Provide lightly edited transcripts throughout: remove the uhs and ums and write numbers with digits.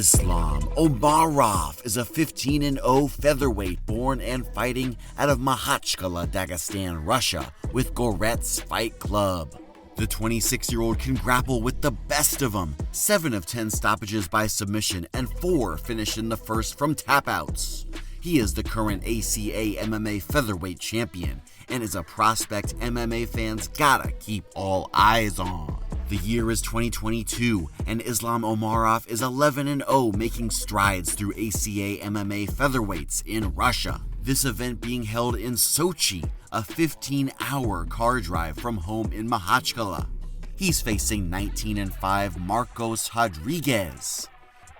Islam Omarov is a 15-0 featherweight born and fighting out of Makhachkala, Dagestan, Russia, with Goretz Fight Club. The 26-year-old can grapple with the best of them, 7 of 10 stoppages by submission and 4 finish in the first from tap-outs. He is the current ACA MMA featherweight champion and is a prospect MMA fans gotta keep all eyes on. The year is 2022, and Islam Omarov is 11-0, making strides through ACA MMA featherweights in Russia. This event being held in Sochi, a 15-hour car drive from home in Makhachkala. He's facing 19-5 Marcos Rodrigues.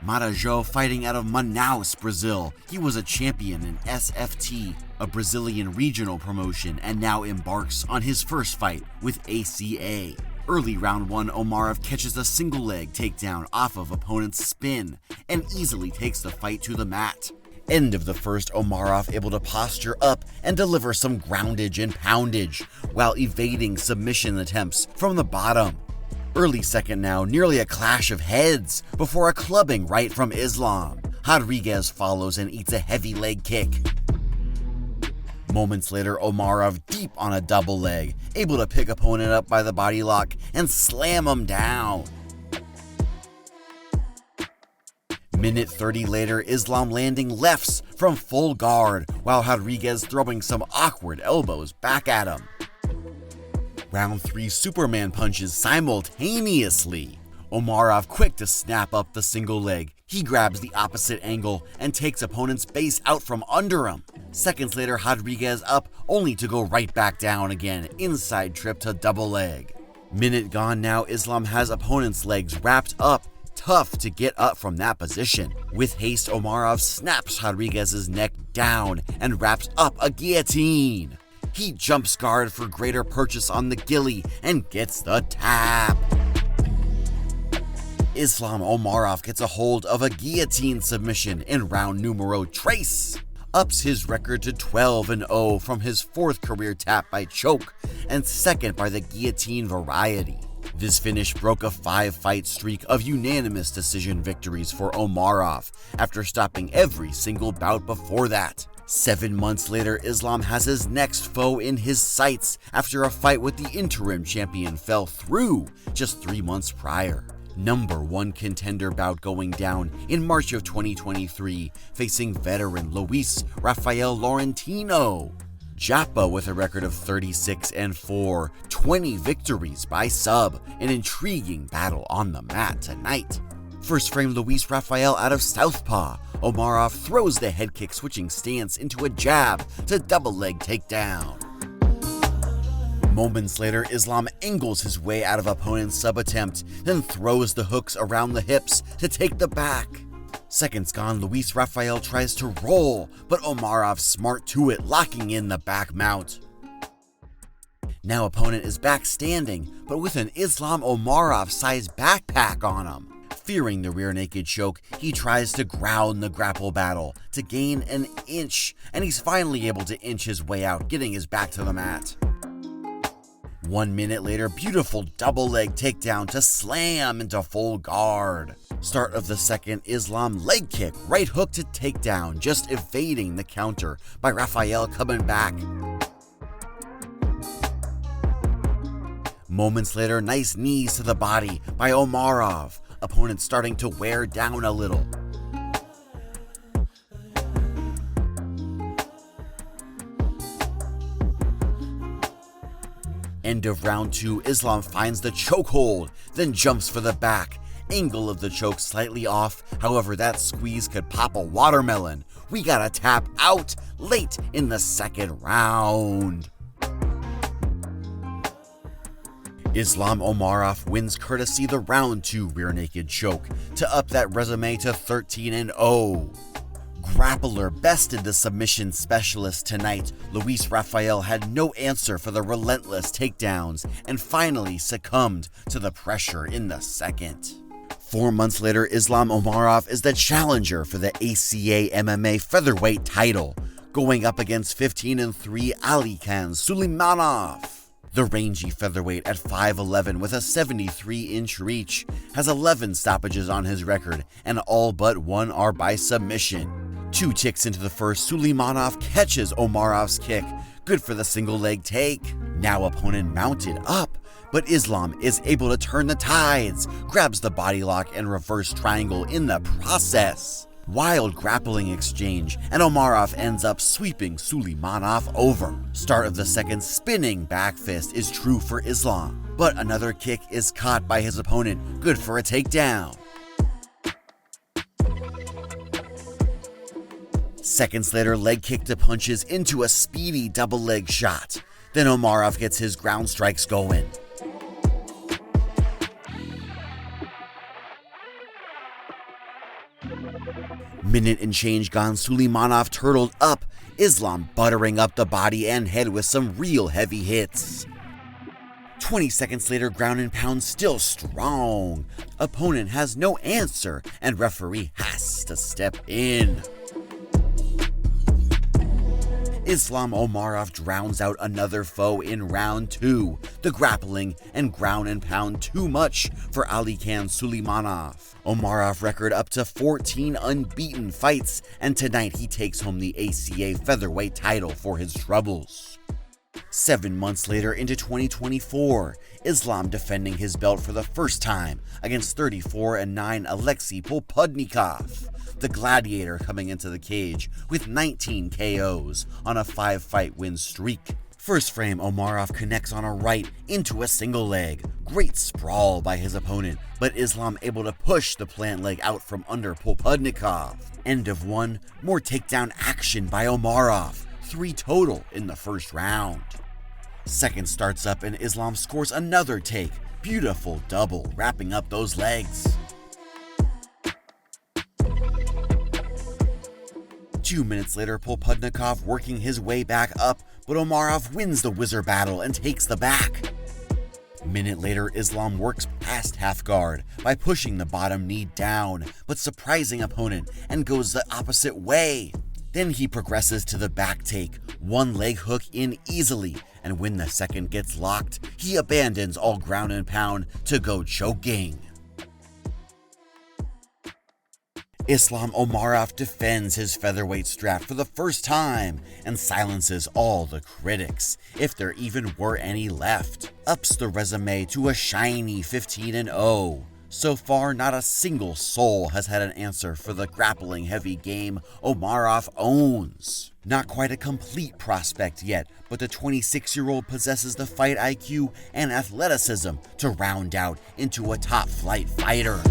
Marajo fighting out of Manaus, Brazil. He was a champion in SFT, a Brazilian regional promotion, and now embarks on his first fight with ACA. Early round 1, Omarov catches a single leg takedown off of opponent's spin and easily takes the fight to the mat. End of the first, Omarov able to posture up and deliver some groundage and poundage while evading submission attempts from the bottom. Early second now, nearly a clash of heads before a clubbing right from Islam. Rodrigues follows and eats a heavy leg kick. Moments later, Omarov deep on a double leg, able to pick opponent up by the body lock and slam him down. Minute 30 later, Islam landing lefts from full guard, while Rodrigues throwing some awkward elbows back at him. Round 3 Superman punches simultaneously. Omarov quick to snap up the single leg. He grabs the opposite angle and takes opponent's base out from under him. Seconds later, Rodrigues up, only to go right back down again, inside trip to double leg. Minute gone now, Islam has opponent's legs wrapped up, tough to get up from that position. With haste, Omarov snaps Rodrigues' neck down and wraps up a guillotine. He jumps guard for greater purchase on the gilly and gets the tap. Islam Omarov gets a hold of a guillotine submission in round numero tres. Ups his record to 12-0 from his 4th career tap by choke and 2nd by the guillotine variety. This finish broke a 5-fight streak of unanimous decision victories for Omarov after stopping every single bout before that. 7 months later, Islam has his next foe in his sights after a fight with the interim champion fell through just 3 months prior. Number 1 contender bout going down in March of 2023, facing veteran Luis Rafael Laurentino. Japa with a record of 36-4, 20 victories by sub, an intriguing battle on the mat tonight. First frame Luis Rafael out of southpaw. Omarov throws the head kick switching stance into a jab to double leg takedown. Moments later, Islam angles his way out of opponent's sub attempt, then throws the hooks around the hips to take the back. Seconds gone, Luis Rafael tries to roll, but Omarov smart to it, locking in the back mount. Now opponent is back standing, but with an Islam Omarov-sized backpack on him. Fearing the rear naked choke, he tries to ground the grapple battle to gain an inch, and he's finally able to inch his way out, getting his back to the mat. 1 minute later, beautiful double leg takedown to slam into full guard. Start of the second, Islam leg kick, right hook to takedown, just evading the counter by Rafael coming back. Moments later, nice knees to the body by Omarov. Opponent starting to wear down a little. End of round 2, Islam finds the chokehold, then jumps for the back. Angle of the choke slightly off, however that squeeze could pop a watermelon. We got a tap out late in the 2nd round. Islam Omarov wins courtesy the round 2 rear naked choke to up that resume to 13-0. Grappler bested the submission specialist tonight. Luis Rafael had no answer for the relentless takedowns and finally succumbed to the pressure in the 2nd. 4 months later, Islam Omarov is the challenger for the ACA MMA featherweight title, going up against 15-3 AALIYAH Suleymanov. The rangy featherweight at 5'11" with a 73-inch reach has 11 stoppages on his record, and all but one are by submission. 2 ticks into the first, Suleymanov catches Omarov's kick, good for the single leg take. Now opponent mounted up, but Islam is able to turn the tides, grabs the body lock and reverse triangle in the process. Wild grappling exchange, and Omarov ends up sweeping Suleymanov over. Start of the second spinning back fist is true for Islam, but another kick is caught by his opponent, good for a takedown. Seconds later, leg kick to punches into a speedy double leg shot. Then Omarov gets his ground strikes going. Minute and change gone, Suleymanov turtled up, Islam buttering up the body and head with some real heavy hits. 20 seconds later, ground and pound still strong. Opponent has no answer, and referee has to step in. Islam Omarov drowns out another foe in round 2. The grappling and ground and pound too much for Ali Khan Suleymanov. Omarov record up to 14 unbeaten fights, and tonight he takes home the ACA featherweight title for his troubles. 7 months later into 2024, Islam defending his belt for the first time against 34-9 Alexei Polpudnikov. The gladiator coming into the cage with 19 KOs on a 5-fight win streak. First frame, Omarov connects on a right into a single leg. Great sprawl by his opponent, but Islam able to push the plant leg out from under Polpudnikov. End of 1, more takedown action by Omarov. 3 total in the first round. Second starts up and Islam scores another take. Beautiful double, wrapping up those legs. 2 minutes later, Polpudnikov working his way back up, but Omarov wins the whizzer battle and takes the back. Minute later, Islam works past half guard by pushing the bottom knee down, but surprising opponent and goes the opposite way. Then he progresses to the back take, one leg hook in easily, and when the second gets locked, he abandons all ground and pound to go choking. Islam Omarov defends his featherweight strap for the first time and silences all the critics, if there even were any left. Ups the resume to a shiny 15-0. So far, not a single soul has had an answer for the grappling heavy game Omarov owns. Not quite a complete prospect yet, but the 26-year-old possesses the fight IQ and athleticism to round out into a top-flight fighter.